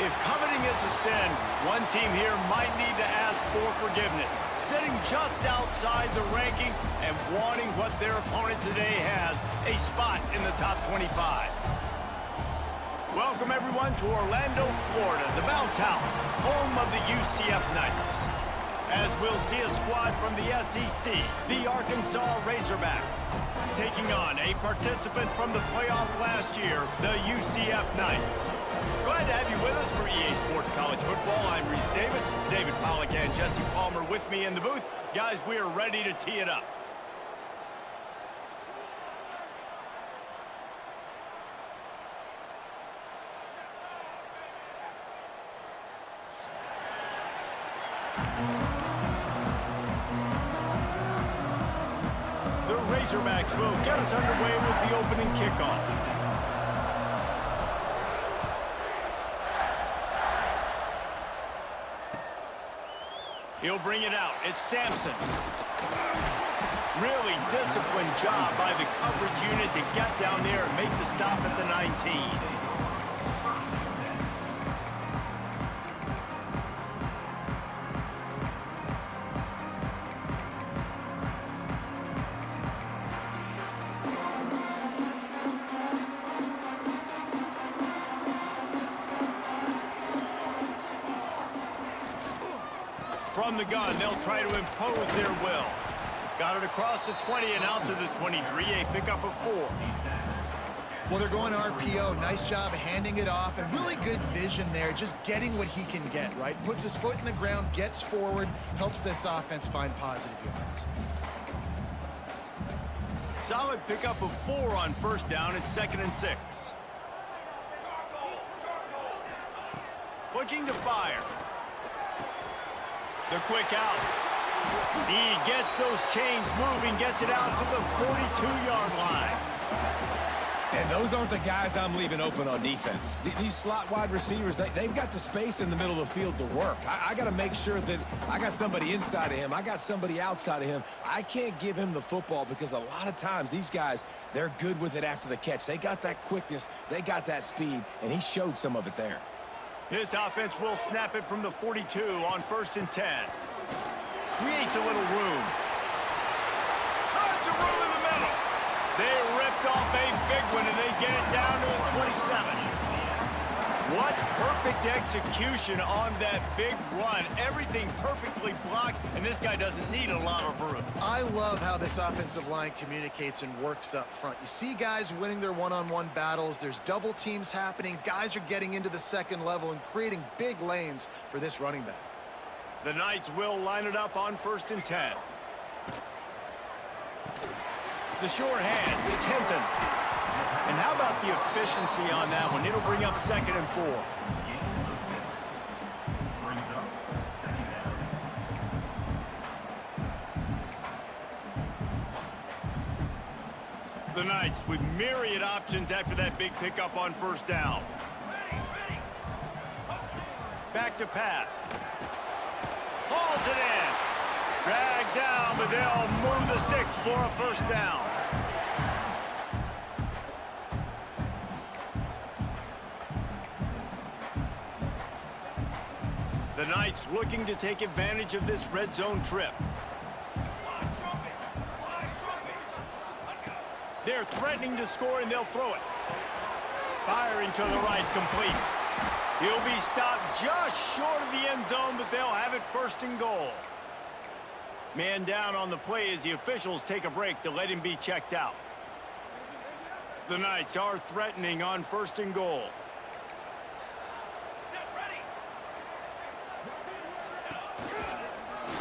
If coveting is a sin, one team here might need to ask for forgiveness, sitting just outside the rankings and wanting what their opponent today has, a spot in the top 25. Welcome, everyone, to Orlando, Florida, the bounce house, home of the UCF Knights. As we'll see a squad from the SEC, the Arkansas Razorbacks, taking on a participant from the playoff last year, the UCF Knights. Glad to have you with us for EA Sports College Football. I'm Reese Davis, David Pollack and Jesse Palmer with me in the booth. Guys, we are ready to tee it up. The Razorbacks will get us underway with the opening kickoff. He'll bring it out. It's Sampson. Really disciplined job by the coverage unit to get down there and make the stop at the 19. From the gun, they'll try to impose their will. Got it across the 20 and out to the 23, a pickup of 4. Well, they're going RPO. Nice job handing it off, and really good vision there, just getting what he can get, right? Puts his foot in the ground, gets forward, helps this offense find positive yards. Solid pickup of 4 on first down. It's 2nd and 6. Looking to fire. The quick out. He gets those chains moving, gets it out to the 42-yard line. And those aren't the guys I'm leaving open on defense. These slot wide receivers, they've got the space in the middle of the field to work. I got to make sure that I got somebody inside of him. I got somebody outside of him. I can't give him the football because a lot of times these guys, they're good with it after the catch. They got that quickness. They got that speed, and he showed some of it there. This offense will snap it from the 42 on 1st and 10. Creates a little room. Tons of room in the middle. They ripped off a big one, and they get it down to the 27. What perfect execution on that big run. Everything perfectly blocked, and this guy doesn't need a lot of room. I love how this offensive line communicates and works up front. You see guys winning their one-on-one battles. There's double teams happening. Guys are getting into the second level and creating big lanes for this running back. The Knights will line it up on 1st and 10. The short hand, it's Hinton. And how about the efficiency on that one? It'll bring up 2nd and 4. The Knights with myriad options after that big pickup on first down. Back to pass. Hauls it in. Dragged down, but they'll move the sticks for a first down. The Knights looking to take advantage of this red zone trip. They're threatening to score, and they'll throw it. Firing to the right, complete. He'll be stopped just short of the end zone, but they'll have it 1st and goal. Man down on the play as the officials take a break to let him be checked out. The Knights are threatening on 1st and goal.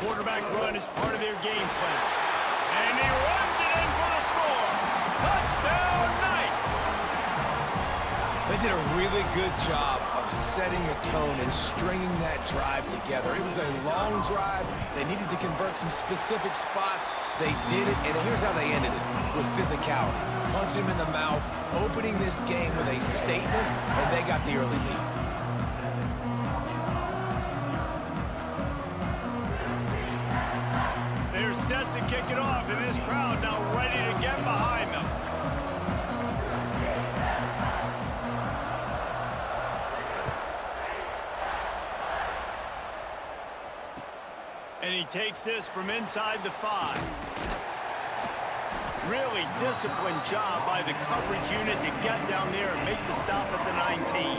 Quarterback run is part of their game plan. And he runs it in for the score. Touchdown, Knights! They did a really good job of setting the tone and stringing that drive together. It was a long drive. They needed to convert some specific spots. They did it, and here's how they ended it, with physicality. Punch him in the mouth, opening this game with a statement, and they got the early lead. They're set to kick it off, and this crowd now ready to get behind them. And he takes this from inside the 5. Really disciplined job by the coverage unit to get down there and make the stop at the 19.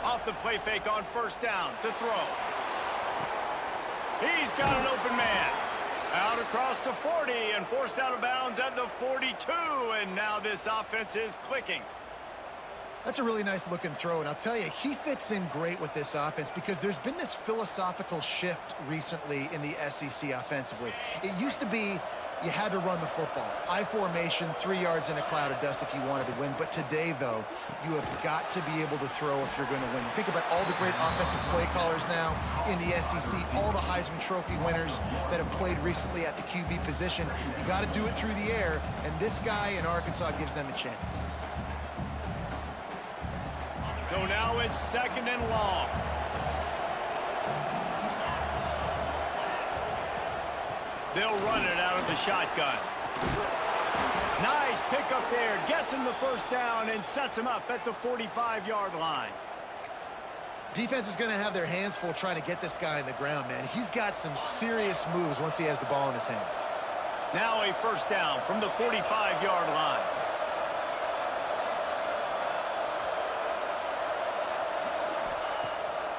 Off the play fake on first down to throw. He's got an open man. Out across the 40 and forced out of bounds at the 42. And now this offense is clicking. That's a really nice looking throw, and I'll tell you, he fits in great with this offense because there's been this philosophical shift recently in the SEC offensively. It used to be you had to run the football. I formation, 3 yards in a cloud of dust if you wanted to win. But today, though, you have got to be able to throw if you're going to win. You think about all the great offensive play callers now in the SEC, all the Heisman Trophy winners that have played recently at the QB position. You got to do it through the air, and this guy in Arkansas gives them a chance. So now it's 2nd and long. They'll run it out of the shotgun. Nice pickup there. Gets him the first down and sets him up at the 45-yard line. Defense is going to have their hands full trying to get this guy in the ground, man. He's got some serious moves once he has the ball in his hands. Now a first down from the 45-yard line.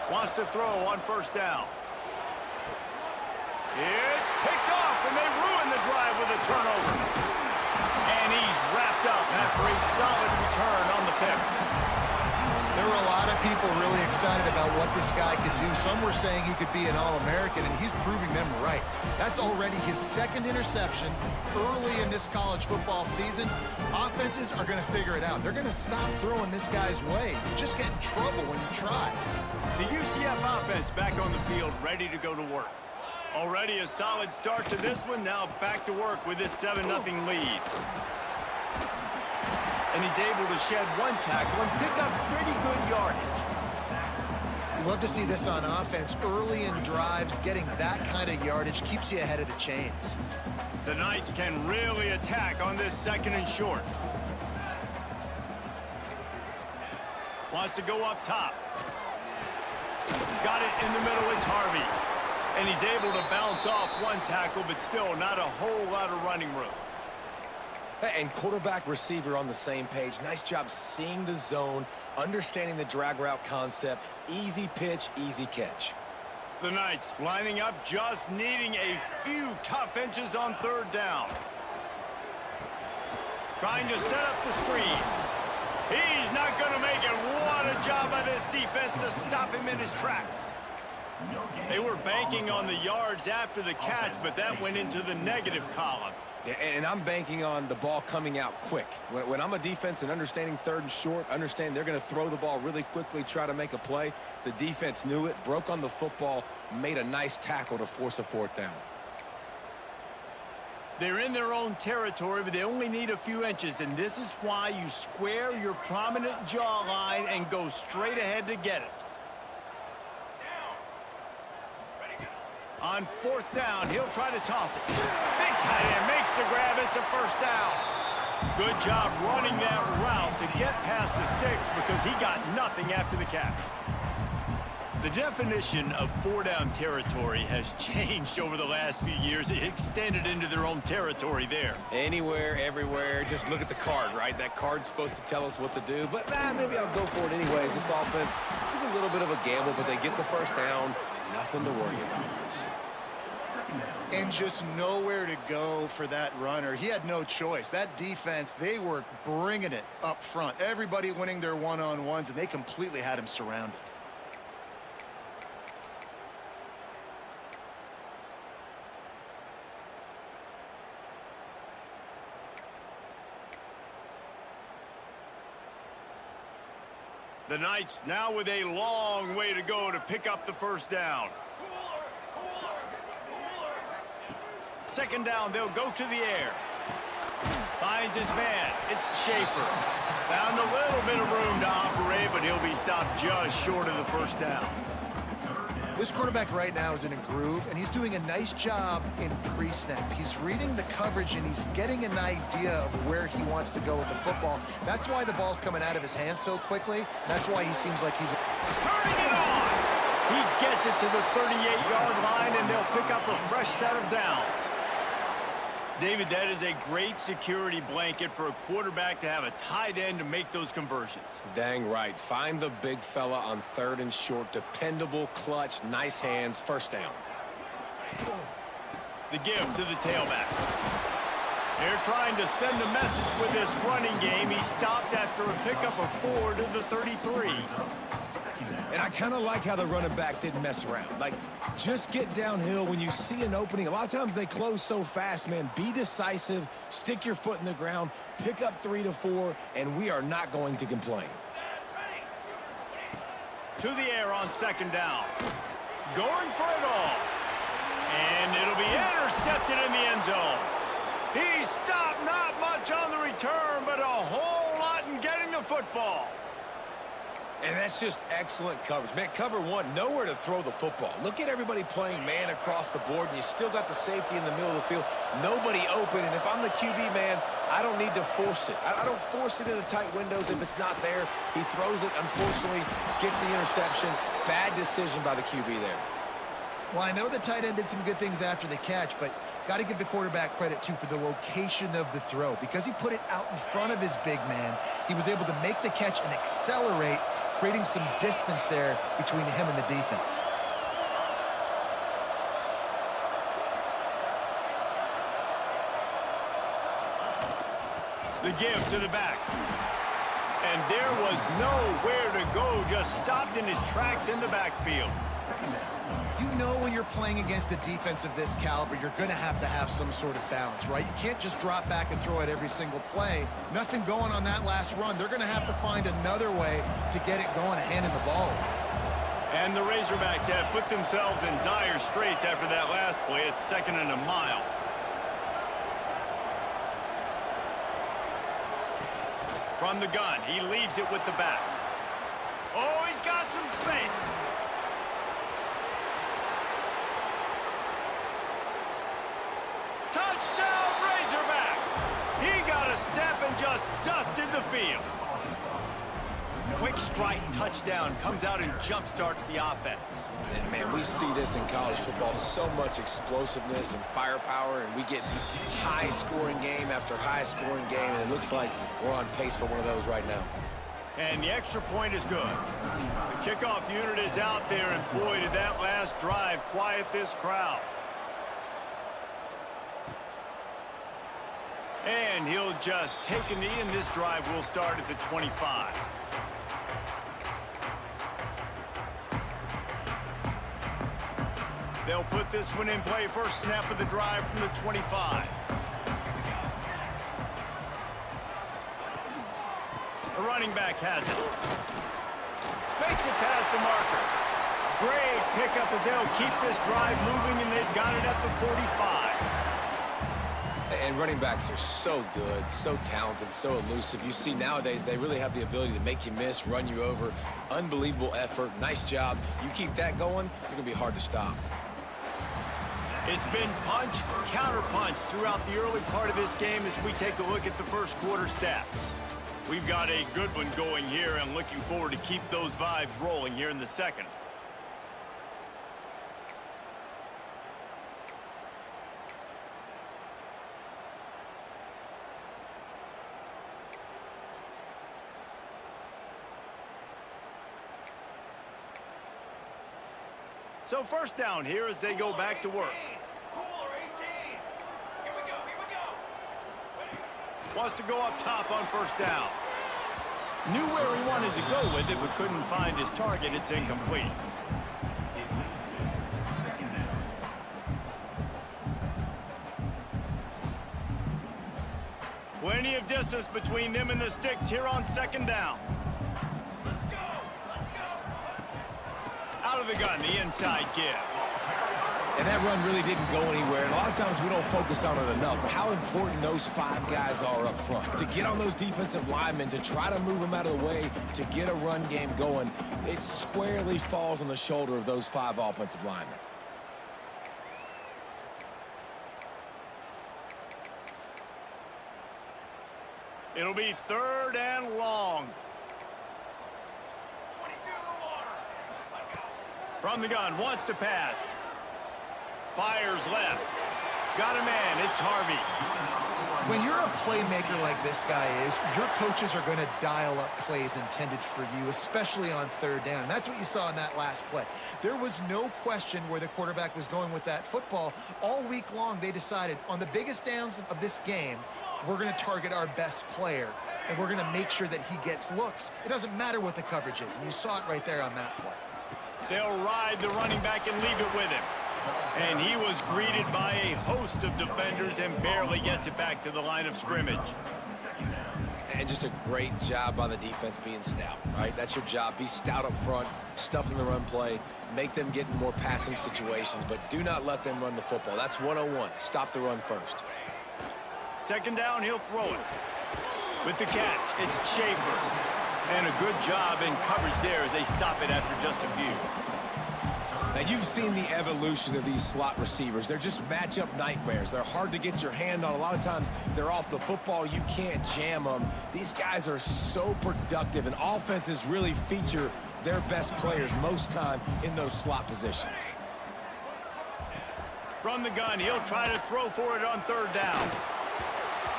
Wants to throw on first down. It's picked off, and they ruin the drive with a turnover. And he's wrapped up after a solid return on the pick. There were a lot of people really excited about what this guy could do. Some were saying he could be an All-American, and he's proving them right. That's already his 2nd interception early in this college football season. Offenses are going to figure it out. They're going to stop throwing this guy's way. You just get in trouble when you try. The UCF offense back on the field, ready to go to work. Already a solid start to this one. Now back to work with this 7-0 lead. And he's able to shed one tackle and pick up pretty good yardage. You love to see this on offense. Early in drives, getting that kind of yardage keeps you ahead of the chains. The Knights can really attack on this 2nd and short. Wants to go up top. Got it in the middle. It's Harvey. And he's able to bounce off one tackle, but still not a whole lot of running room. And quarterback receiver on the same page. Nice job seeing the zone, understanding the drag route concept. Easy pitch, easy catch. The Knights lining up, just needing a few tough inches on 3rd down. Trying to set up the screen. He's not going to make it. What a job by this defense to stop him in his tracks. They were banking on the yards after the catch, but that went into the negative column. Yeah, and I'm banking on the ball coming out quick. When I'm a defense and understanding 3rd and short, understand they're going to throw the ball really quickly, try to make a play. The defense knew it, broke on the football, made a nice tackle to force a 4th down. They're in their own territory, but they only need a few inches, and this is why you square your prominent jawline and go straight ahead to get it. On 4th down, he'll try to toss it. Big tight end makes the grab. It's a first down. Good job running that route to get past the sticks because he got nothing after the catch. The definition of 4-down territory has changed over the last few years. It extended into their own territory there. Anywhere, everywhere. Just look at the card, right? That card's supposed to tell us what to do. But maybe I'll go for it anyways. This offense took a little bit of a gamble, but they get the first down. Nothing to worry about, Bruce. And just nowhere to go for that runner. He had no choice. That defense, they were bringing it up front. Everybody winning their one-on-ones, and they completely had him surrounded. The Knights now with a long way to go to pick up the first down. 2nd down, they'll go to the air. Finds his man. It's Schaefer. Found a little bit of room to operate, but he'll be stopped just short of the first down. This quarterback right now is in a groove, and he's doing a nice job in pre-snap. He's reading the coverage, and he's getting an idea of where he wants to go with the football. That's why the ball's coming out of his hands so quickly. That's why he seems like he's Turning it on! He gets it to the 38-yard line, and they'll pick up a fresh set of downs. David, that is a great security blanket for a quarterback to have a tight end to make those conversions. Dang right. Find the big fella on 3rd and short. Dependable, clutch, nice hands, first down. The give to the tailback. They're trying to send a message with this running game. He stopped after a pickup of 4 to the 33. And I kind of like how the running back didn't mess around. Like, just get downhill when you see an opening. A lot of times they close so fast, man. Be decisive, stick your foot in the ground, pick up 3 to 4, and we are not going to complain. To the air on 2nd down. Going for it all. And it'll be intercepted in the end zone. He stopped, not much on the return, but a whole lot in getting the football. And that's just excellent coverage. Man, cover 1, nowhere to throw the football. Look at everybody playing man across the board, and you still got the safety in the middle of the field. Nobody open, and if I'm the QB, man, I don't need to force it. I don't force it into tight windows if it's not there. He throws it, unfortunately, gets the interception. Bad decision by the QB there. Well, I know the tight end did some good things after the catch, but got to give the quarterback credit, too, for the location of the throw. Because he put it out in front of his big man, he was able to make the catch and accelerate, creating some distance there between him and the defense. The give to the back. And there was nowhere to go, just stopped in his tracks in the backfield. You know when you're playing against a defense of this caliber, you're going to have some sort of balance, right? You can't just drop back and throw it every single play. Nothing going on that last run. They're going to have to find another way to get it going and handing the ball. And the Razorbacks have put themselves in dire straits after that last play. It's 2nd and a mile. From the gun, he leaves it with the back. Oh, he's got some space. Touchdown, Razorbacks! He got a step and just dusted the field. Quick strike touchdown comes out and jump-starts the offense. And, man, we see this in college football, so much explosiveness and firepower, and we get high-scoring game after high-scoring game, and it looks like we're on pace for one of those right now. And the extra point is good. The kickoff unit is out there, and boy, did that last drive quiet this crowd. And he'll just take a knee, and this drive will start at the 25. They'll put this one in play. First snap of the drive from the 25. The running back has it. Makes it past the marker. Great pickup as they'll keep this drive moving, and they've got it at the 45. And running backs are so good, so talented, so elusive. You see nowadays they really have the ability to make you miss, run you over. Unbelievable effort. Nice job. You keep that going, you're going to be hard to stop. It's been punch, counter-punch throughout the early part of this game as we take a look at the first quarter stats. We've got a good one going here and looking forward to keep those vibes rolling here in the second. So first down here as they go back to work. Wants to go up top on first down. Knew where he wanted to go with it, but couldn't find his target. It's incomplete. Plenty of distance between them and the sticks here on second down. Out of the gun, the inside give. And that run really didn't go anywhere. And a lot of times we don't focus on it enough. But how important those 5 guys are up front. To get on those defensive linemen, to try to move them out of the way, to get a run game going, it squarely falls on the shoulder of those 5 offensive linemen. It'll be 3rd and long. From the gun, wants to pass. Fires left. Got a man, it's Harvey. When you're a playmaker like this guy is, your coaches are going to dial up plays intended for you, especially on 3rd down. And that's what you saw in that last play. There was no question where the quarterback was going with that football. All week long, they decided on the biggest downs of this game, we're going to target our best player, and we're going to make sure that he gets looks. It doesn't matter what the coverage is, and you saw it right there on that play. They'll ride the running back and leave it with him. And he was greeted by a host of defenders and barely gets it back to the line of scrimmage. And just a great job by the defense being stout, right? That's your job. Be stout up front, stuff in the run play, make them get in more passing situations, but do not let them run the football. That's 101. Stop the run first. 2nd down, he'll throw it. With the catch, it's Schaefer. And a good job in coverage there as they stop it after just a few. Now, you've seen the evolution of these slot receivers. They're just matchup nightmares. They're hard to get your hand on. A lot of times, they're off the football. You can't jam them. These guys are so productive, and offenses really feature their best players most time in those slot positions. From the gun, he'll try to throw for it on 3rd down.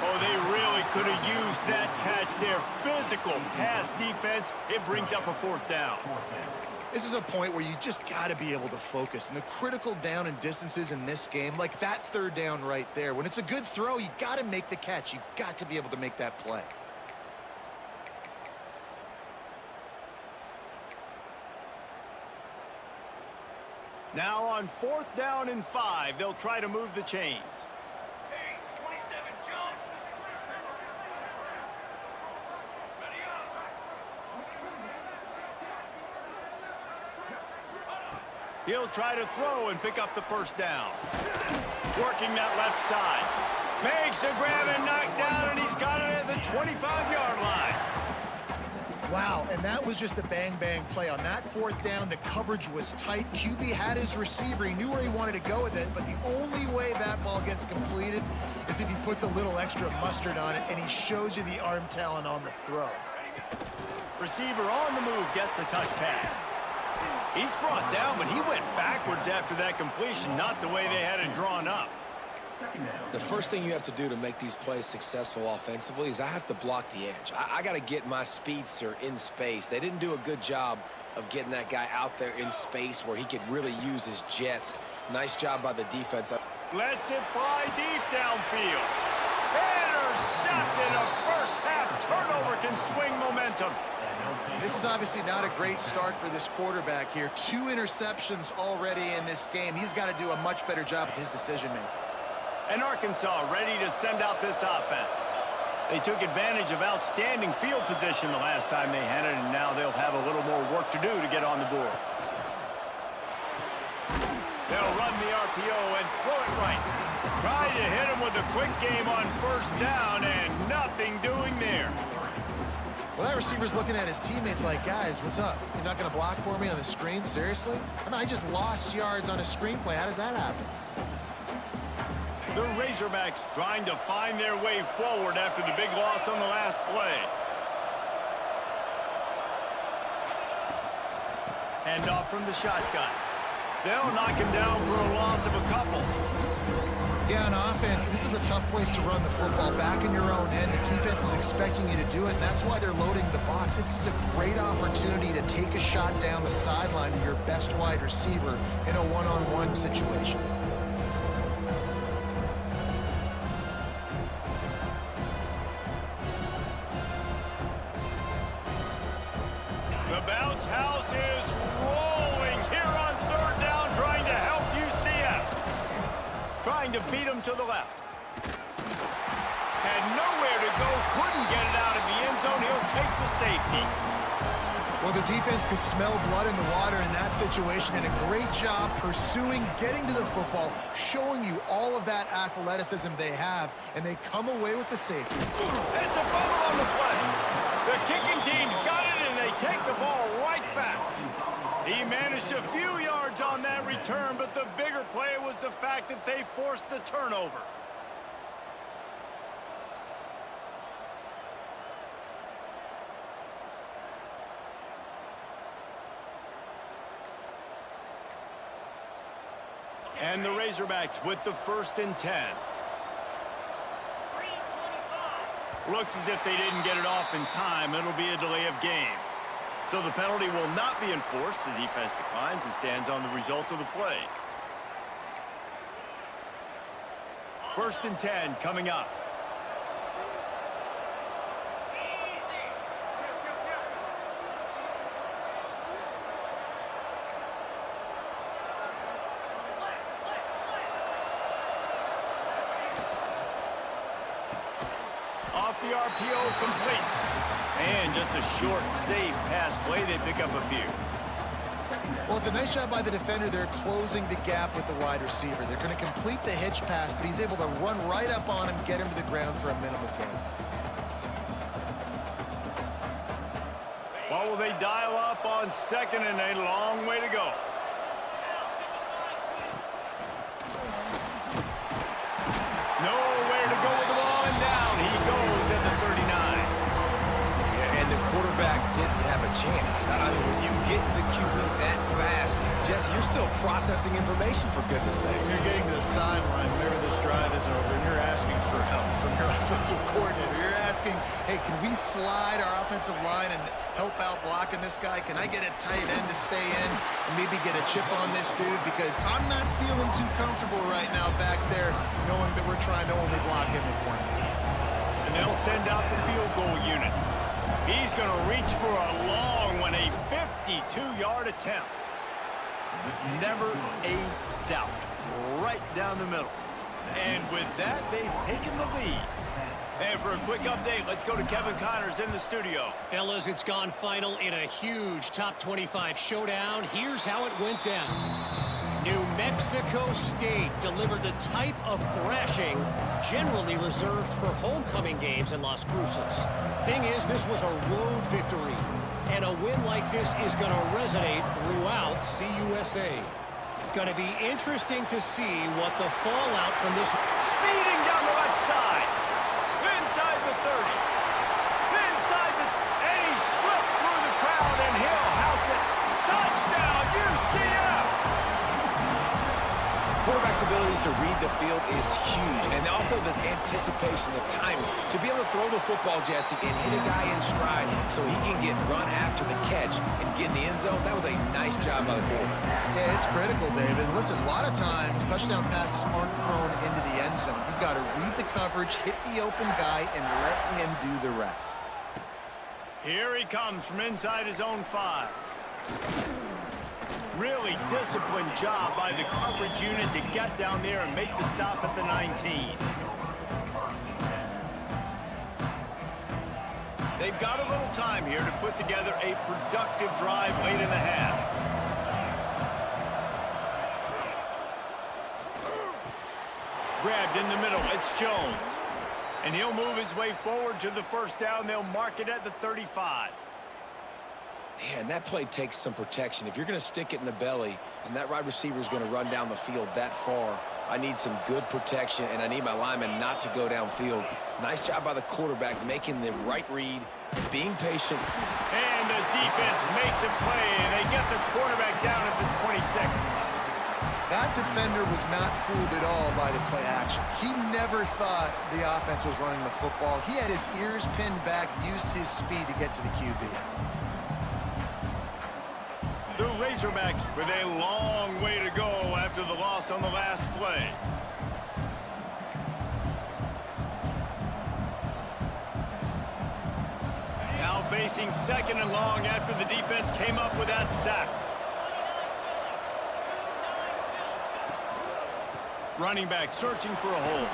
Oh, they really could have used that catch there. Physical pass defense. It brings up a 4th down. This is a point where you just got to be able to focus. And the critical down and distances in this game, like that 3rd down right there, when it's a good throw, you got to make the catch. You got to be able to make that play. Now on 4th down and 5, they'll try to move the chains. He'll try to throw and pick up the 1st down. Working that left side. Makes the grab and knock down, and he's got it at the 25-yard line. Wow, and that was just a bang-bang play. On that 4th down, the coverage was tight. QB had his receiver. He knew where he wanted to go with it, but the only way that ball gets completed is if he puts a little extra mustard on it, and he shows you the arm talent on the throw. Receiver on the move gets the touch pass. He's brought down, but he went backwards after that completion, not the way they had it drawn up. The first thing you have to do to make these plays successful offensively is I have to block the edge. I got to get my speedster in space. They didn't do a good job of getting that guy out there in space where he could really use his jets. Nice job by the defense. Lets it fly deep downfield. Intercepted. A first-half turnover can swing momentum. This is obviously not a great start for this quarterback here. 2 interceptions already in this game. He's got to do a much better job with his decision-making. And Arkansas ready to send out this offense. They took advantage of outstanding field position the last time they had it, and now they'll have a little more work to do to get on the board. They'll run the RPO and throw it right. Try to hit him with a quick game on 1st down, and nothing doing there. Well, that receiver's looking at his teammates like, guys, what's up? You're not going to block for me on the screen? Seriously? I mean, I just lost yards on a screenplay. How does that happen? The Razorbacks trying to find their way forward after the big loss on the last play. Hand off from the shotgun. They'll knock him down for a loss of a couple. Yeah, on offense, this is a tough place to run the football back in your own end. The defense is expecting you to do it, and that's why they're loading the box. This is a great opportunity to take a shot down the sideline to your best wide receiver in a one-on-one situation. The bounce house is rolling here on 3rd down, trying to help UCF. Trying to beat him to the left. Had nowhere to go, couldn't get it out of the end zone. He'll take the safety. Well, the defense could smell blood in the water in that situation, and a great job pursuing, getting to the football, showing you all of that athleticism they have, and they come away with the safety. It's a fumble on the play. The kicking team's got it, and they take the ball right back. He managed a few yards on that return, but the bigger play was the fact that they forced the turnover. And the Razorbacks with the 1st and 10. Looks as if they didn't get it off in time. It'll be a delay of game. So the penalty will not be enforced. The defense declines and stands on the result of the play. 1st and 10 coming up. Off the RPO, complete. And just a short, safe pass play. They pick up a few. Well, it's a nice job by the defender. They're closing the gap with the wide receiver. They're going to complete the hitch pass, but he's able to run right up on him, get him to the ground for a minimal gain. Well, will they dial up on 2nd and a long way to go? Nowhere to go with the ball, and down he goes at the 39. Yeah, and the quarterback didn't have a chance. I mean, when you get to the QB that fast, Jesse, you're still processing information, for goodness sakes. You're getting to the sideline whenever this drive is over, and you're asking for help from your offensive coordinator. You're asking, hey, can we slide our offensive line and help out blocking this guy? Can I get a tight end to stay in and maybe get a chip on this dude? Because I'm not feeling too comfortable right now back there knowing that we're trying to only block him with one. And they'll send out the field goal unit. He's going to reach for a long one, a 52-yard attempt. Never a doubt. Right down the middle. And with that, they've taken the lead. And for a quick update, let's go to Kevin Connors in the studio. Fellas, it's gone final in a huge top 25 showdown. Here's how it went down. New Mexico State delivered the type of thrashing generally reserved for homecoming games in Las Cruces. Thing is, this was a road victory, and a win like this is going to resonate throughout CUSA. Going to be interesting to see what the fallout from this... Speeding down the left side. Inside the 30. Inside the... And he slipped through the crowd, and he'll house it. Touchdown, UCF! Quarterback's abilities to read the field is huge, and also the anticipation, the timing. To be able to throw the football, Jesse, and hit a guy in stride so he can get run after the catch and get in the end zone, that was a nice job by the quarterback. Yeah, it's critical, David. Listen, a lot of times, touchdown passes aren't thrown into the end zone. You've got to read the coverage, hit the open guy, and let him do the rest. Here he comes from inside his own 5. Really disciplined job by the coverage unit to get down there and make the stop at the 19. They've got a little time here to put together a productive drive late in the half. Grabbed in the middle, it's Jones. And he'll move his way forward to the 1st down. They'll mark it at the 35. Man, that play takes some protection. If you're going to stick it in the belly and that wide receiver is going to run down the field that far, I need some good protection, and I need my lineman not to go downfield. Nice job by the quarterback making the right read, being patient. And the defense makes a play, and they get the quarterback down at the 26. That defender was not fooled at all by the play action. He never thought the offense was running the football. He had his ears pinned back, used his speed to get to the QB. The Razorbacks with a long way to go after the loss on the last play. Now facing 2nd and long after the defense came up with that sack. Running back searching for a hole.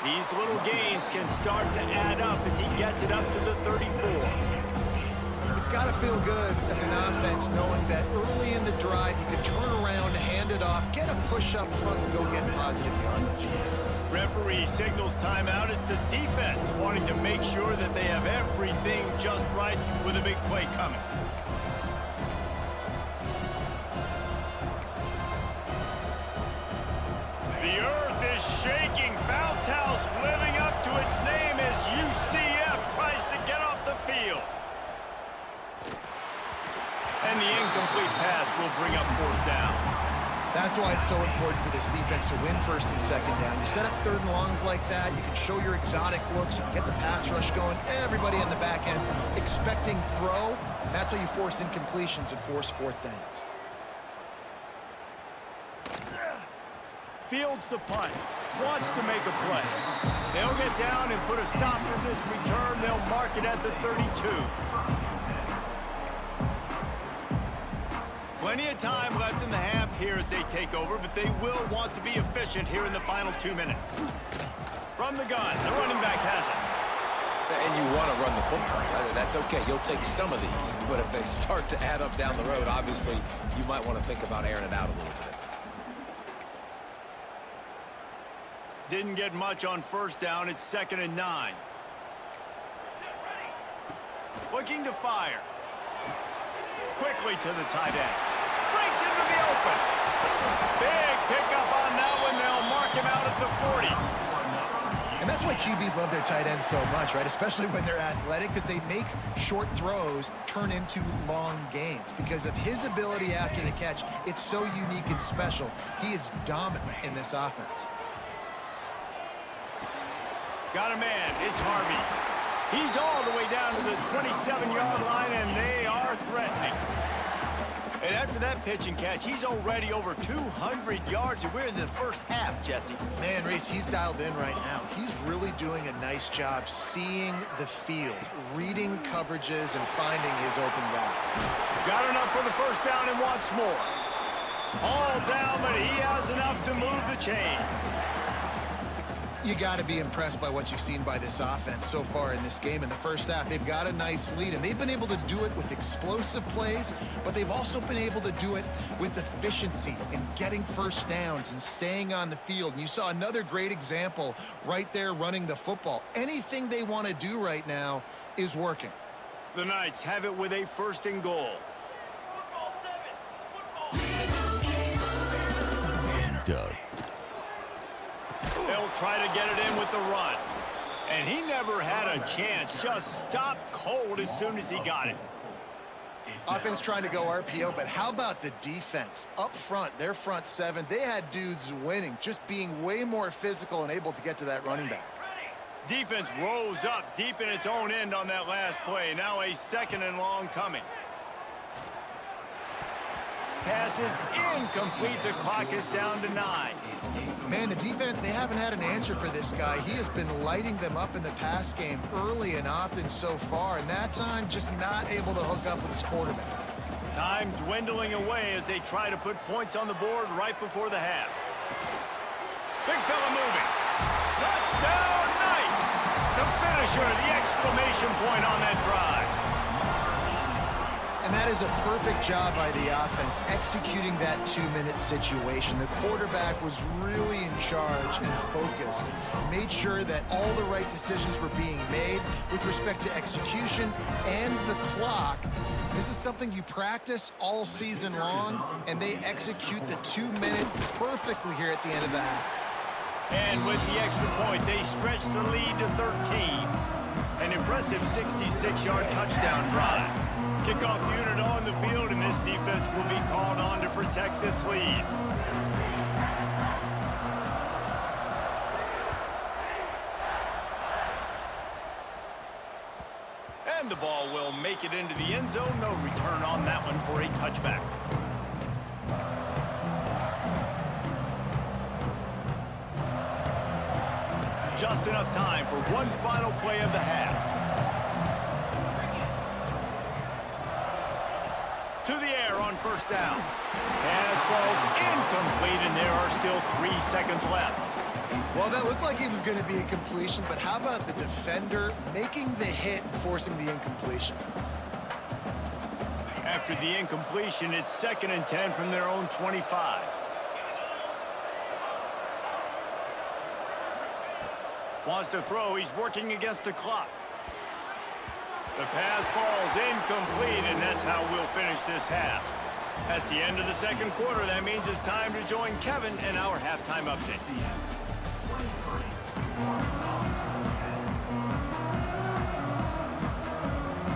These little gains can start to add up as he gets it up to the 34. It's got to feel good as an offense knowing that early in the drive you can turn around, hand it off, get a push up front, and go get positive yardage. Referee signals timeout. It's the defense wanting to make sure that they have everything just right with a big play coming. The earth is shaking. Bounce house living up to its name as UCF tries to get off the field. And the incomplete pass will bring up fourth down. That's why it's so important for this defense to win first and second down. You set up third and longs like that, you can show your exotic looks, you can get the pass rush going, everybody in the back end expecting throw. That's how you force incompletions and force fourth downs. Fields the punt. Wants to make a play. They'll get down and put a stop to this return. They'll mark it at the 32. Plenty of time left in the half here as they take over, but they will want to be efficient here in the final 2 minutes. From the gun, the running back has it. And you want to run the football. That's okay. You'll take some of these. But if they start to add up down the road, obviously, you might want to think about airing it out a little bit. Didn't get much on first down. It's 2nd and 9. Looking to fire. Quickly to the tight end. Breaks into the open. Big pickup on that one. They'll mark him out at the 40. And that's why QBs love their tight ends so much, right? Especially when they're athletic, because they make short throws turn into long gains. Because of his ability after the catch, it's so unique and special. He is dominant in this offense. Got a man. It's Harvey. He's all the way down to the 27-yard line, and they are threatening. And after that pitch and catch, he's already over 200 yards, and we're in the first half, Jesse. Man, Reese, he's dialed in right now. He's really doing a nice job seeing the field, reading coverages, and finding his open guy. Got enough for the first down and wants more. All down, but he has enough to move the chains. You got to be impressed by what you've seen by this offense so far in this game. In the first half, they've got a nice lead, and they've been able to do it with explosive plays, but they've also been able to do it with efficiency and getting first downs and staying on the field. And you saw another great example right there running the football. Anything they want to do right now is working. The Knights have it with a 1st and goal. Doug. They'll try to get it in with the run. And he never had a chance. Just stopped cold as soon as he got it. Offense trying to go RPO, but how about the defense? Up front, their front seven, they had dudes winning, just being way more physical and able to get to that running back. Defense rose up deep in its own end on that last play. Now a 2nd and long coming. Pass is incomplete. The clock is down to 9. Man, the defense, they haven't had an answer for this guy. He has been lighting them up in the pass game early and often so far, and that time just not able to hook up with his quarterback. Time dwindling away as they try to put points on the board right before the half. Big fella moving. Touchdown Knights! The finisher, the exclamation point on that drive. And that is a perfect job by the offense, executing that 2-minute situation. The quarterback was really in charge and focused, made sure that all the right decisions were being made with respect to execution and the clock. This is something you practice all season long, and they execute the 2-minute perfectly here at the end of the half. And with the extra point, they stretch the lead to 13. An impressive 66-yard touchdown drive. Kickoff unit on the field, and this defense will be called on to protect this lead. And the ball will make it into the end zone. No return on that one for a touchback. Just enough time for one final play of the half. To the air on first down. Pass falls incomplete, and there are still 3 seconds left. Well, that looked like it was going to be a completion, but how about the defender making the hit and forcing the incompletion? After the incompletion, it's 2nd and 10 from their own 25. Wants to throw. He's working against the clock. The pass falls incomplete, and that's how we'll finish this half. That's the end of the 2nd quarter. That means it's time to join Kevin in our halftime update.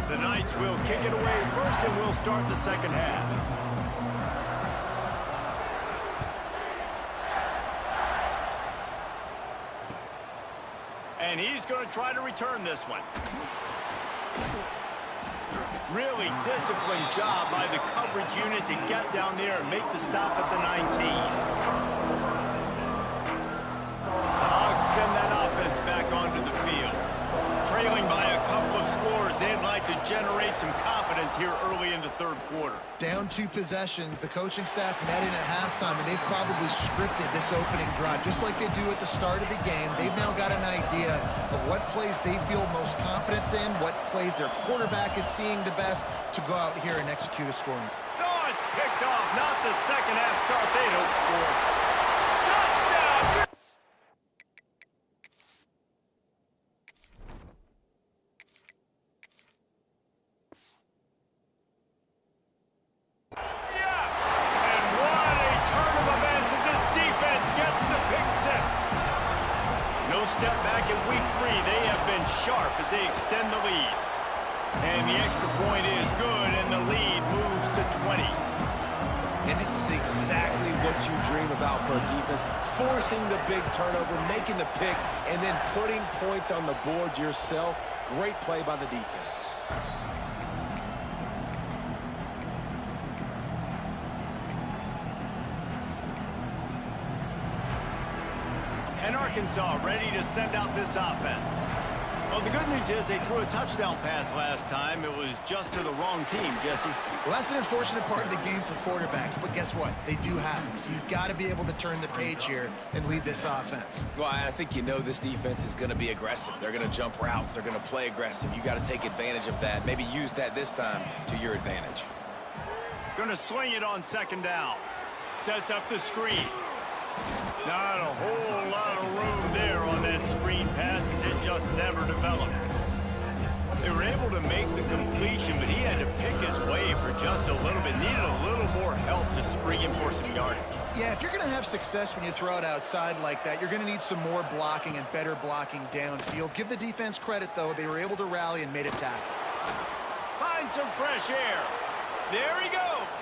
The Knights will kick it away first, and we'll start the 2nd half. And he's going to try to return this one. Really disciplined job by the coverage unit to get down there and make the stop at the 19. The Hogs send that offense back onto the field. Trailing by a couple of scores, they'd like to generate some confidence here early in the 3rd quarter. Down 2 possessions, the coaching staff met in at halftime, and they've probably scripted this opening drive, just like they do at the start of the game. They've now got an idea of what plays they feel most confident in, what plays their quarterback is seeing the best to go out here and execute a scoring. Oh, it's picked off. Not the 2nd half start they'd hoped for. Touchdown! Step back in week 3. They have been sharp as they extend the lead. And the extra point is good, and the lead moves to 20. And this is exactly what you dream about for a defense. Forcing the big turnover, making the pick, and then putting points on the board yourself. Great play by the defense. And Arkansas ready to send out this offense. Well, the good news is they threw a touchdown pass last time. It was just to the wrong team, Jesse. Well, that's an unfortunate part of the game for quarterbacks, but guess what? They do happen. So you've got to be able to turn the page here and lead this offense. Well, I think you know this defense is going to be aggressive. They're going to jump routes. They're going to play aggressive. You got to take advantage of that. Maybe use that this time to your advantage. Going to swing it on 2nd down. Sets up the screen. Not a whole lot of room there on that screen pass. It just never developed. They were able to make the completion, but he had to pick his way for just a little bit. Needed a little more help to spring him for some yardage. Yeah, if you're going to have success when you throw it outside like that, you're going to need some more blocking and better blocking downfield. Give the defense credit, though. They were able to rally and made a tackle. Find some fresh air. There he goes.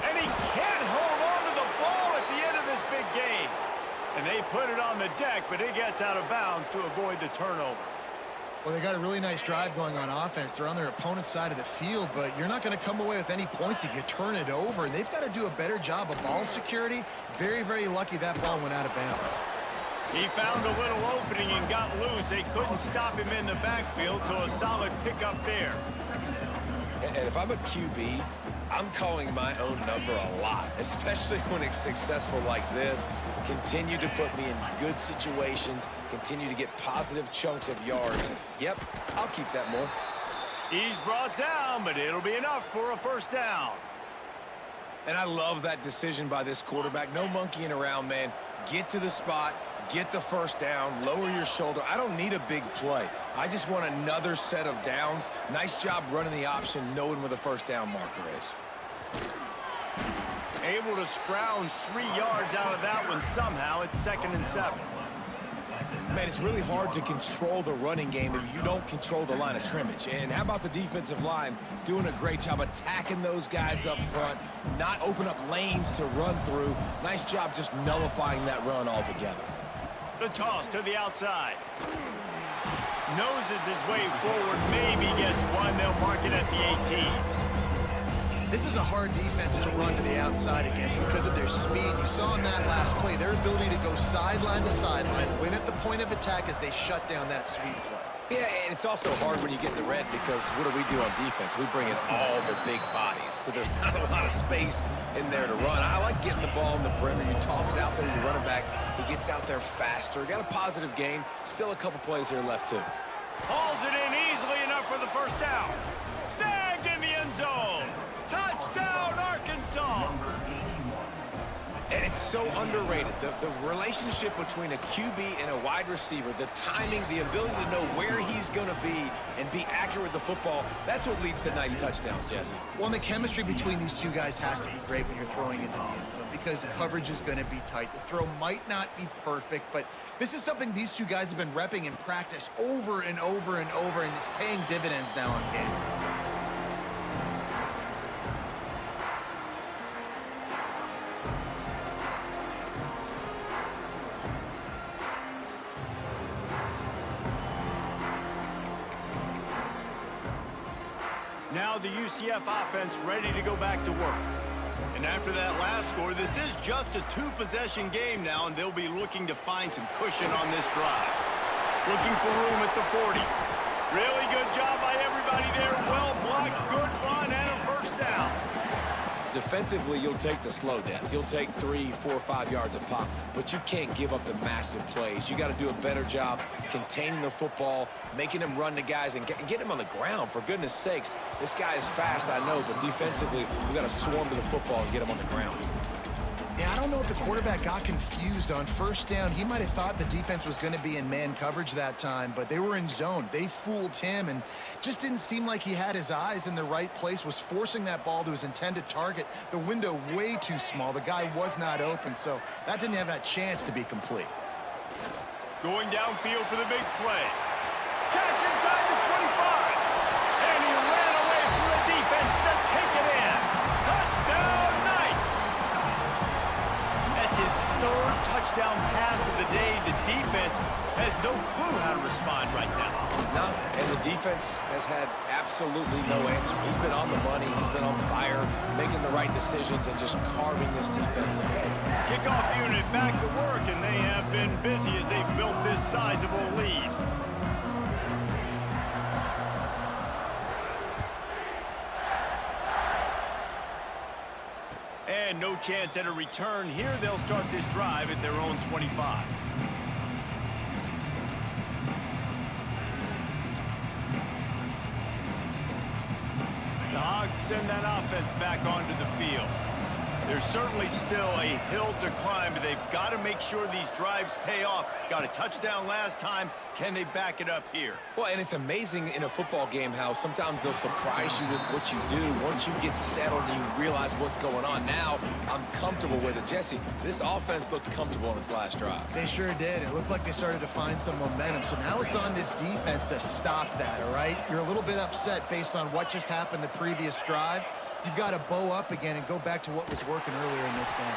And he can't hold on to the ball at the end of this big game. And they put it on the deck, but it gets out of bounds to avoid the turnover. Well, they got a really nice drive going on offense. They're on their opponent's side of the field, but you're not going to come away with any points if you turn it over. And they've got to do a better job of ball security. Very, very lucky that ball went out of bounds. He found a little opening and got loose. They couldn't stop him in the backfield, so a solid pickup there. And if I'm a QB, I'm calling my own number a lot, especially when it's successful like this. Continue to put me in good situations, continue to get positive chunks of yards. Yep, I'll keep that more. He's brought down, but it'll be enough for a 1st down. And I love that decision by this quarterback. No monkeying around, man. Get to the spot, get the 1st down, lower your shoulder. I don't need a big play. I just want another set of downs. Nice job running the option, knowing where the 1st down marker is. Able to scrounge 3 yards out of that one somehow. It's 2nd and 7. Man, it's really hard to control the running game if you don't control the line of scrimmage. And how about the defensive line doing a great job attacking those guys up front, not open up lanes to run through. Nice job just nullifying that run altogether. The toss to the outside. Noses his way forward, maybe gets one. They'll mark it at the 18. This is a hard defense to run to the outside against because of their speed. You saw in that last play their ability to go sideline to sideline, win at the point of attack as they shut down that sweep play. Yeah, and it's also hard when you get the red because what do on defense? We bring in all the big bodies, so there's not a lot of space in there to run. I like getting the ball in the perimeter. You toss it out there to your running back. He gets out there faster. Got a positive game. Still a couple plays here left, too. Hauls it in easily enough for the 1st down. Snagged in the end zone. Touchdown, Arkansas. And it's so underrated. The relationship between a QB and a wide receiver, the timing, the ability to know where he's going to be and be accurate with the football, that's what leads to nice touchdowns, Jesse. Well, and the chemistry between these two guys has to be great when you're throwing in the end zone because coverage is going to be tight. The throw might not be perfect, but this is something these two guys have been repping in practice over and over and over, and it's paying dividends now on game. Now the UCF offense ready to go back to work. And after that last score, this is just a two-possession game now, and they'll be looking to find some cushion on this drive. Looking for room at the 40. Really good job by everybody there. Well blocked, good run, and a first down. Defensively, you'll take the slow death. You'll take 3, 4, 5 yards a pop, but you can't give up the massive plays. You got to do a better job containing the football, making him run to guys, and get him on the ground, for goodness sakes. This guy is fast, I know, but defensively, we got to swarm to the football and get him on the ground. Yeah, I don't know if the quarterback got confused on first down. He might have thought the defense was going to be in man coverage that time, but they were in zone. They fooled him and just didn't seem like he had his eyes in the right place, was forcing that ball to his intended target. The window way too small. The guy was not open, so that didn't have that chance to be complete. Going downfield for the big play. Catch inside the 25. And he ran away from the defense to take it in. Touchdown, Knights. That's his third touchdown pass of the day. The defense has no clue how to respond right now. No, and the defense has had absolutely no answer. He's been on the money. He's been on fire, making the right decisions and just carving this defense up. Kickoff unit back to work, and they have been busy as they've built this sizable lead. And no chance at a return here. They'll start this drive at their own 25. The Hogs send that offense back onto the field. There's certainly still a hill to climb, but they've got to make sure these drives pay off. Got a touchdown last time. Can they back it up here? Well, and it's amazing in a football game how sometimes they'll surprise you with what you do. Once you get settled and you realize what's going on, now I'm comfortable with it. Jesse, this offense looked comfortable on its last drive. They sure did. It looked like they started to find some momentum. So now it's on this defense to stop that, all right? You're a little bit upset based on what just happened the previous drive. You've got to bow up again and go back to what was working earlier in this game.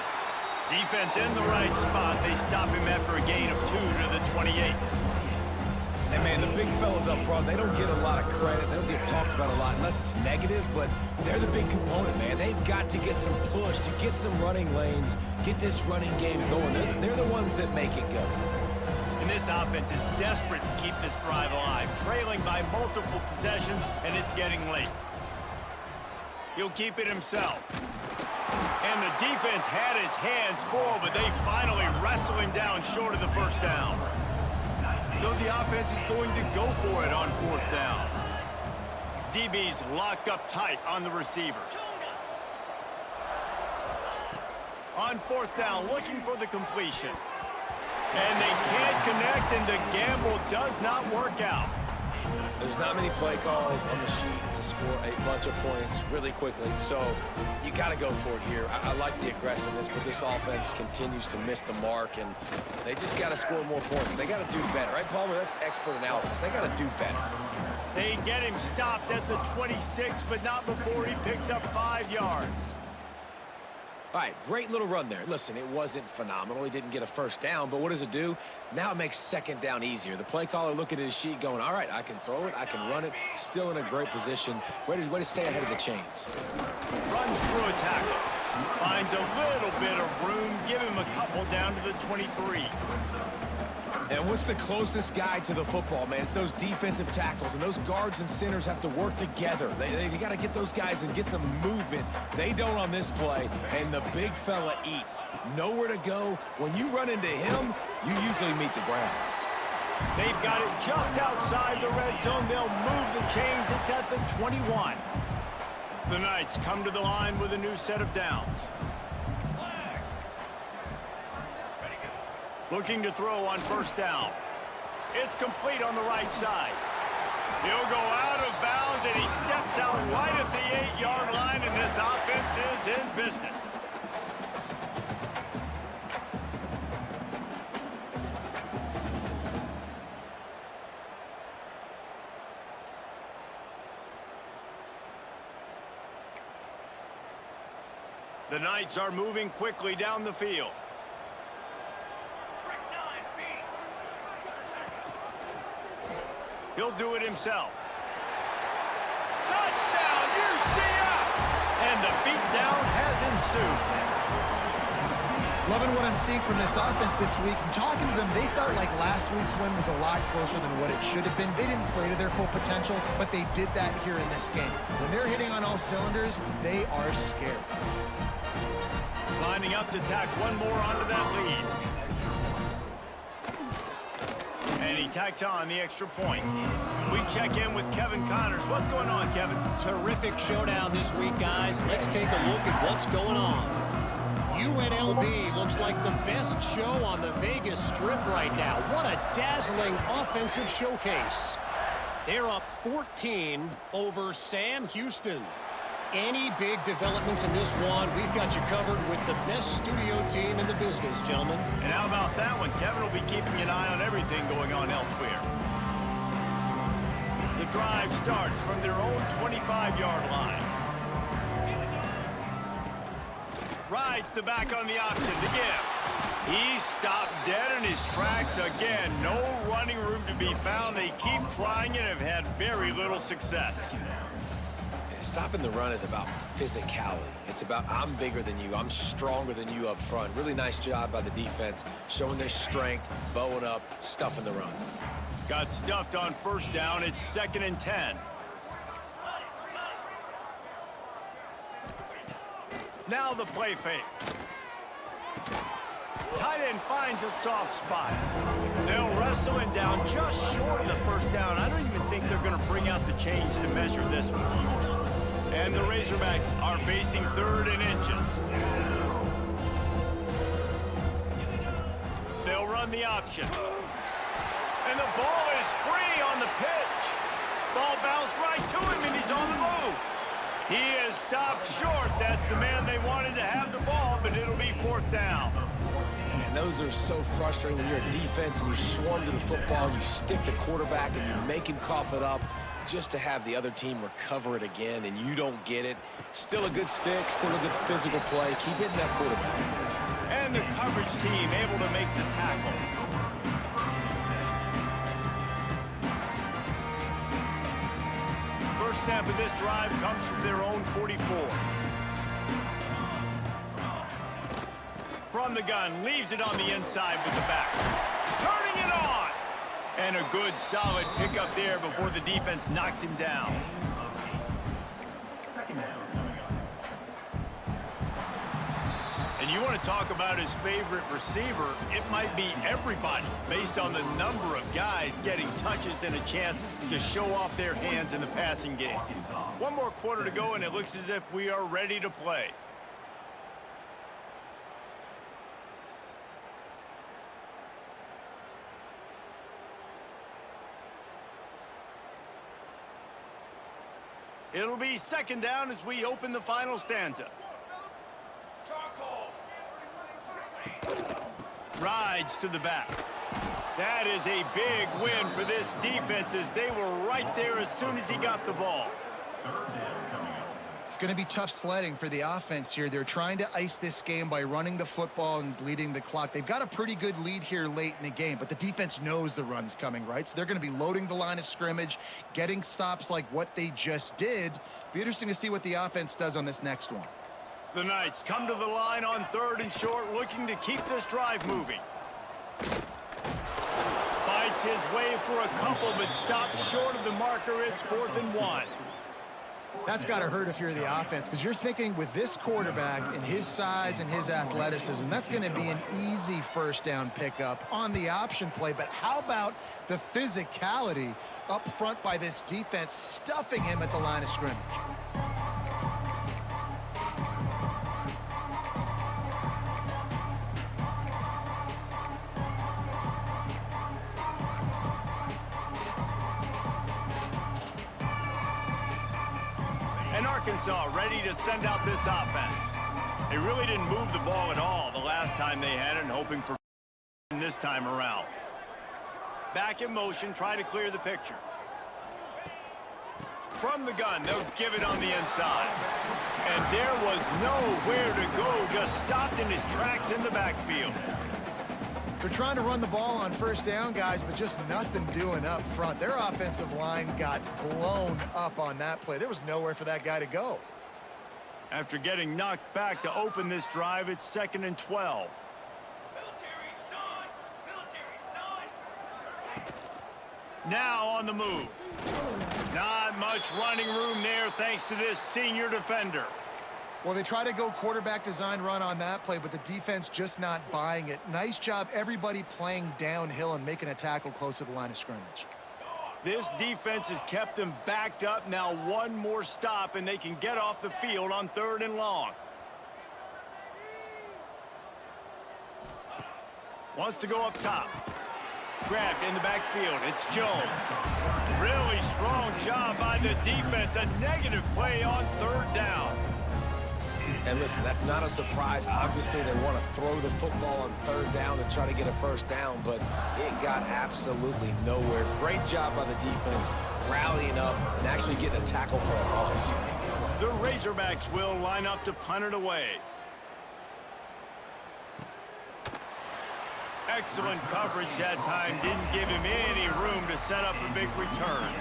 Defense in the right spot. They stop him after a gain of 2 to the 28. And, man, the big fellas up front, they don't get a lot of credit. They don't get talked about a lot unless it's negative, but they're the big component, man. They've got to get some push, to get some running lanes, get this running game going. They're the ones that make it go. And this offense is desperate to keep this drive alive, trailing by multiple possessions, and it's getting late. He'll keep it himself. And the defense had his hands full, but they finally wrestle him down short of the first down. So the offense is going to go for it on 4th down. DB's locked up tight on the receivers. On 4th down, looking for the completion. And they can't connect, and the gamble does not work out. There's not many play calls on the sheet to score a bunch of points really quickly, so you got to go for it here. I like the aggressiveness, but this offense continues to miss the mark, and they just got to score more points. They got to do better, right, Palmer? That's expert analysis. They got to do better. They get him stopped at the 26, but not before he picks up 5 yards. All right, great little run there. Listen, it wasn't phenomenal. He didn't get a first down, but what does it do? Now it makes 2nd down easier. The play caller looking at his sheet going, all right, I can throw it, I can run it, still in a great position. Way to stay ahead of the chains. Runs through a tackle. Finds a little bit of room. Give him a couple down to the 23. And what's the closest guy to the football, man? It's those defensive tackles, and those guards and centers have to work together. They got to get those guys and get some movement. They don't on this play, and the big fella eats. Nowhere to go. When you run into him, you usually meet the ground. They've got it just outside the red zone. They'll move the chains. It's at the 21. The Knights come to the line with a new set of downs. Looking to throw on first down. It's complete on the right side. He'll go out of bounds, and he steps out right at the 8-yard line, and this offense is in business. The Knights are moving quickly down the field. He'll do it himself. Touchdown, UCF! And the beatdown has ensued. Loving what I'm seeing from this offense this week. And talking to them, they felt like last week's win was a lot closer than what it should have been. They didn't play to their full potential, but they did that here in this game. When they're hitting on all cylinders, they are scared. Lining up to tack one more onto that lead. And he tacks on the extra point. We check in with Kevin Connors. What's going on, Kevin? Terrific showdown this week, guys. Let's take a look at what's going on. UNLV looks like the best show on the Vegas Strip right now. What a dazzling offensive showcase. They're up 14 over Sam Houston. Any big developments in this one, we've got you covered with the best studio team in the business, gentlemen. And how about that one? Kevin will be keeping an eye on everything going on elsewhere. The drive starts from their own 25-yard line. Rides the back on the option to give. He stopped dead in his tracks again. No running room to be found. They keep trying and have had very little success. Stopping the run is about physicality. It's about I'm bigger than you, I'm stronger than you up front. Really nice job by the defense, showing their strength, bowing up, stuffing the run. Got stuffed on first down. It's 2nd and 10. Now the play fake. Tight end finds a soft spot. They'll wrestle it down just short of the first down. I don't even think they're going to bring out the chains to measure this one. And the Razorbacks are facing 3rd and inches. They'll run the option. And the ball is free on the pitch. Ball bounced right to him, and he's on the move. He is stopped short. That's the man they wanted to have the ball, but it'll be 4th down. And those are so frustrating when you're a defense and you swarm to the football, you stick the quarterback, and you make him cough it up just to have the other team recover it again, and you don't get it. Still a good stick, still a good physical play. Keep hitting that quarterback. And the coverage team able to make the tackle. First snap of this drive comes from their own 44. From the gun, leaves it on the inside with the back. Turning it on! And a good, solid pickup there before the defense knocks him down. And you want to talk about his favorite receiver, it might be everybody based on the number of guys getting touches and a chance to show off their hands in the passing game. One more quarter to go, and it looks as if we are ready to play. It'll be 2nd down as we open the final stanza. Rides to the back. That is a big win for this defense as they were right there as soon as he got the ball. It's going to be tough sledding for the offense here. They're trying to ice this game by running the football and bleeding the clock. They've got a pretty good lead here late in the game, but the defense knows the run's coming, right? So they're going to be loading the line of scrimmage, getting stops like what they just did. Be interesting to see what the offense does on this next one. The Knights come to the line on 3rd and short, looking to keep this drive moving. Fights his way for a couple, but stopped short of the marker. It's 4th and 1. That's got to hurt if you're the offense, because you're thinking with this quarterback and his size and his athleticism, that's going to be an easy first down pickup on the option play. But how about the physicality up front by this defense, stuffing him at the line of scrimmage? And Arkansas ready to send out this offense. They really didn't move the ball at all the last time they had it, and hoping for this time around. Back in motion, try to clear the picture. From the gun, they'll give it on the inside. And there was nowhere to go, just stopped in his tracks in the backfield. They're trying to run the ball on first down, guys, but just nothing doing up front. Their offensive line got blown up on that play. There was nowhere for that guy to go. After getting knocked back to open this drive, it's 2nd and 12. Now on the move. Not much running room there thanks to this senior defender. Well, they try to go quarterback design run on that play, but the defense just not buying it. Nice job, everybody playing downhill and making a tackle close to the line of scrimmage. This defense has kept them backed up. Now one more stop, and they can get off the field on 3rd and long. Wants to go up top. Grabbed in the backfield. It's Jones. Really strong job by the defense. A negative play on 3rd down. And listen, that's not a surprise. Obviously, they want to throw the football on 3rd down and try to get a first down, but it got absolutely nowhere. Great job by the defense, rallying up and actually getting a tackle for a loss. The Razorbacks will line up to punt it away. Excellent coverage that time. Didn't give him any room to set up a big return.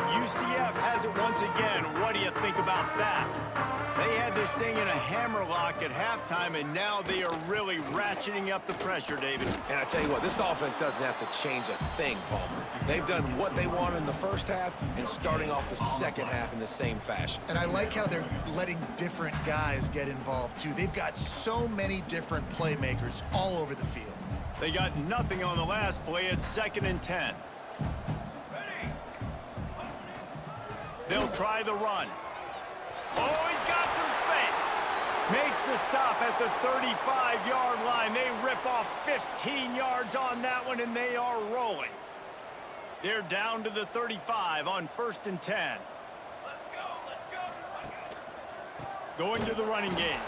UCF has it once again. What do you think about that? They had this thing in a hammerlock at halftime, and now they are really ratcheting up the pressure, David. And I tell you what, this offense doesn't have to change a thing, Palmer. They've done what they want in the first half and starting off the second half in the same fashion. And I like how they're letting different guys get involved, too. They've got so many different playmakers all over the field. They got nothing on the last play. It's 2nd and 10. They'll try the run. Oh, he's got some space. Makes the stop at the 35-yard line. They rip off 15 yards on that one, and they are rolling. They're down to the 35 on 1st and 10. Let's go. Going to the running game.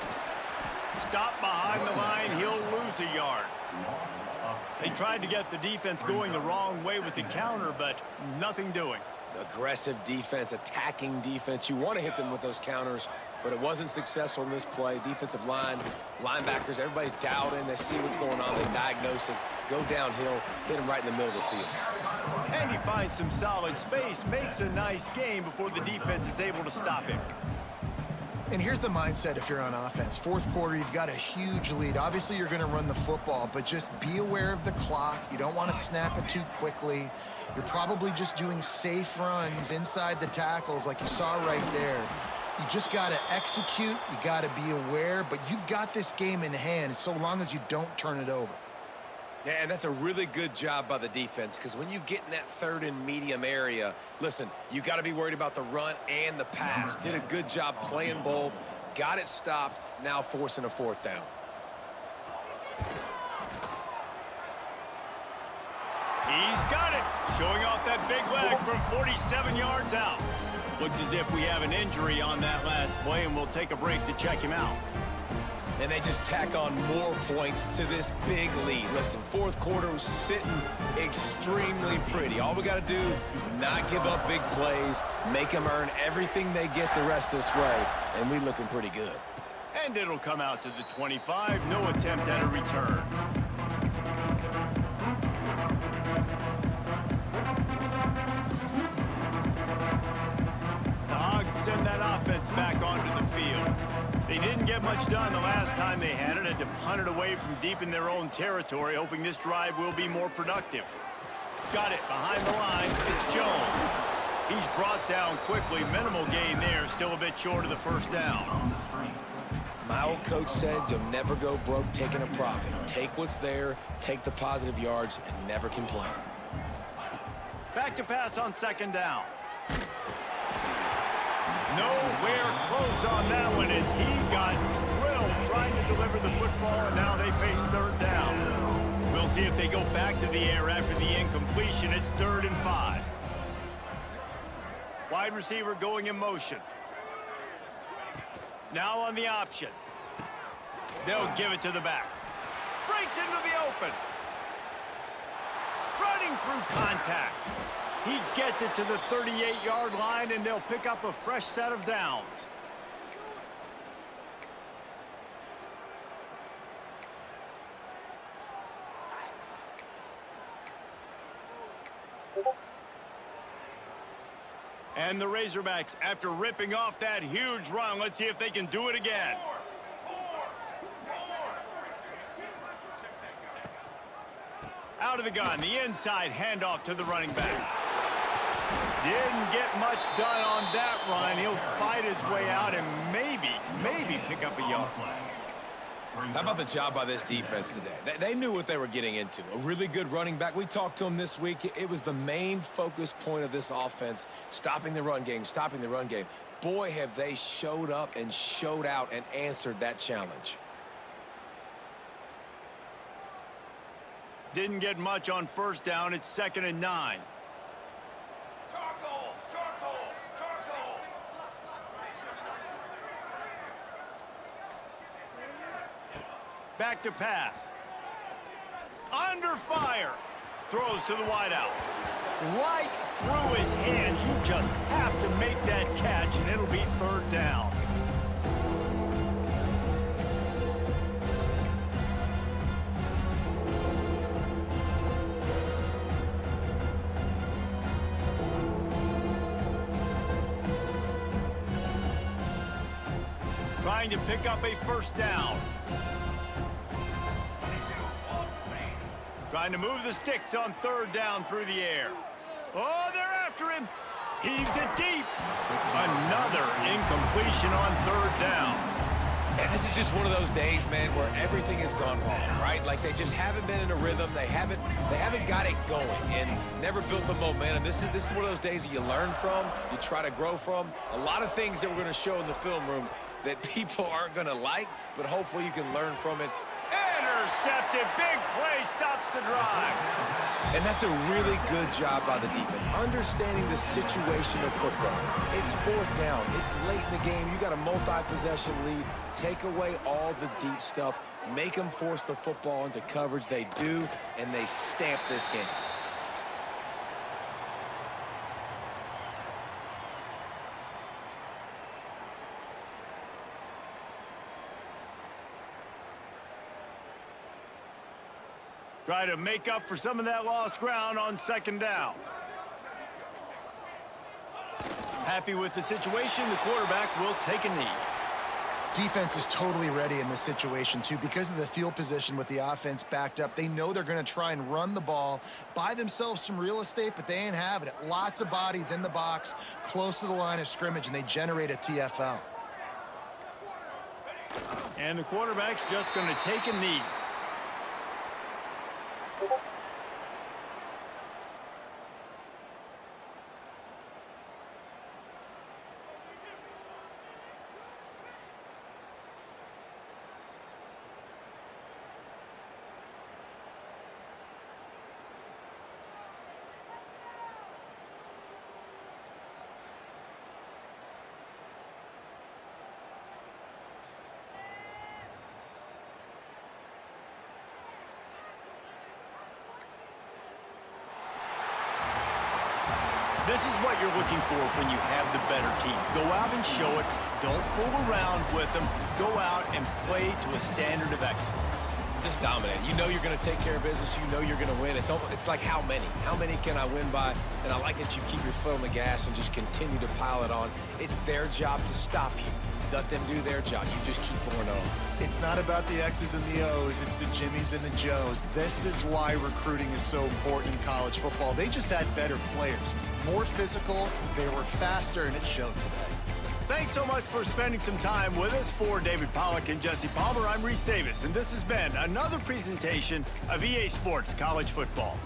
Stop behind the line. He'll lose a yard. They tried to get the defense going the wrong way with the counter, but nothing doing. Aggressive defense, attacking defense. You want to hit them with those counters, but it wasn't successful in this play. Defensive line, linebackers, everybody's dialed in. They see what's going on. They diagnose it, go downhill, hit him right in the middle of the field. And he finds some solid space, makes a nice game before the defense is able to stop him. And here's the mindset if you're on offense. 4th quarter, you've got a huge lead. Obviously, you're going to run the football, but just be aware of the clock. You don't want to snap it too quickly. You're probably just doing safe runs inside the tackles like you saw right there. You just got to execute. You got to be aware, but you've got this game in hand so long as you don't turn it over. Yeah, and that's a really good job by the defense, because when you get in that 3rd and medium area, listen, you got to be worried about the run and the pass. Did a good job playing both, got it stopped, now forcing a 4th down. He's got it. Showing off that big leg from 47 yards out. Looks as if we have an injury on that last play, and we'll take a break to check him out. And they just tack on more points to this big lead. Listen, 4th quarter was sitting extremely pretty. All we got to do, not give up big plays, make them earn everything they get the rest this way, and we looking pretty good. And it'll come out to the 25. No attempt at a return. The Hogs send that offense back onto the field. They didn't get much done the last time they had it. Had to punt it away from deep in their own territory, hoping this drive will be more productive. Got it behind the line. It's Jones. He's brought down quickly. Minimal gain there. Still a bit short of the first down. My old coach said you'll never go broke taking a profit. Take what's there, take the positive yards, and never complain. Back to pass on second down. Nowhere close on that one as he got drilled trying to deliver the football, and now they face third down. We'll see if they go back to the air after the incompletion. It's 3rd and 5. Wide receiver going in motion. Now on the option. They'll give it to the back. Breaks into the open. Running through contact. He gets it to the 38-yard line, and they'll pick up a fresh set of downs. And the Razorbacks, after ripping off that huge run, let's see if they can do it again. Out of the gun, the inside handoff to the running back. Didn't get much done on that run. He'll fight his way out and maybe pick up a yard. How about the job by this defense today? They knew what they were getting into. A really good running back. We talked to him this week. It was the main focus point of this offense, stopping the run game, stopping the run game. Boy, have they showed up and showed out and answered that challenge. Didn't get much on first down. It's 2nd and 9. Back to pass. Under fire. Throws to the wideout. Right through his hands. You just have to make that catch, and it'll be 3rd down. Trying to pick up a first down. Trying to move the sticks on 3rd down through the air. Oh, they're after him. Heaves it deep. Another incompletion on 3rd down. And this is just one of those days, man, where everything has gone wrong, right? Like they just haven't been in a rhythm. They haven't got it going and never built the momentum. This is one of those days that you learn from, you try to grow from. A lot of things that we're going to show in the film room that people aren't going to like, but hopefully you can learn from it. Intercepted. Big play stops the drive. And that's a really good job by the defense, understanding the situation of football. It's 4th down. It's late in the game. You got a multi-possession lead. Take away all the deep stuff. Make them force the football into coverage. They do, and they stamp this game. Try to make up for some of that lost ground on 2nd down. Happy with the situation, the quarterback will take a knee. Defense is totally ready in this situation, too. Because of the field position with the offense backed up, they know they're going to try and run the ball, buy themselves some real estate, but they ain't having it. Lots of bodies in the box, close to the line of scrimmage, and they generate a TFL. And the quarterback's just going to take a knee. This is what you're looking for when you have the better team. Go out and show it. Don't fool around with them. Go out and play to a standard of excellence. Just dominate. You know you're going to take care of business. You know you're going to win. It's like how many? How many can I win by? And I like that you keep your foot on the gas and just continue to pile it on. It's their job to stop you. let them do their job. You just keep pouring on. It's not about the X's and the O's, it's the Jimmies and the Joes. This is why recruiting is so important in college football. They just had better players, more physical, they were faster, and it showed today. Thanks so much for spending some time with us. For David Pollack and Jesse Palmer, I'm Reese Davis, and this has been another presentation of EA Sports College Football.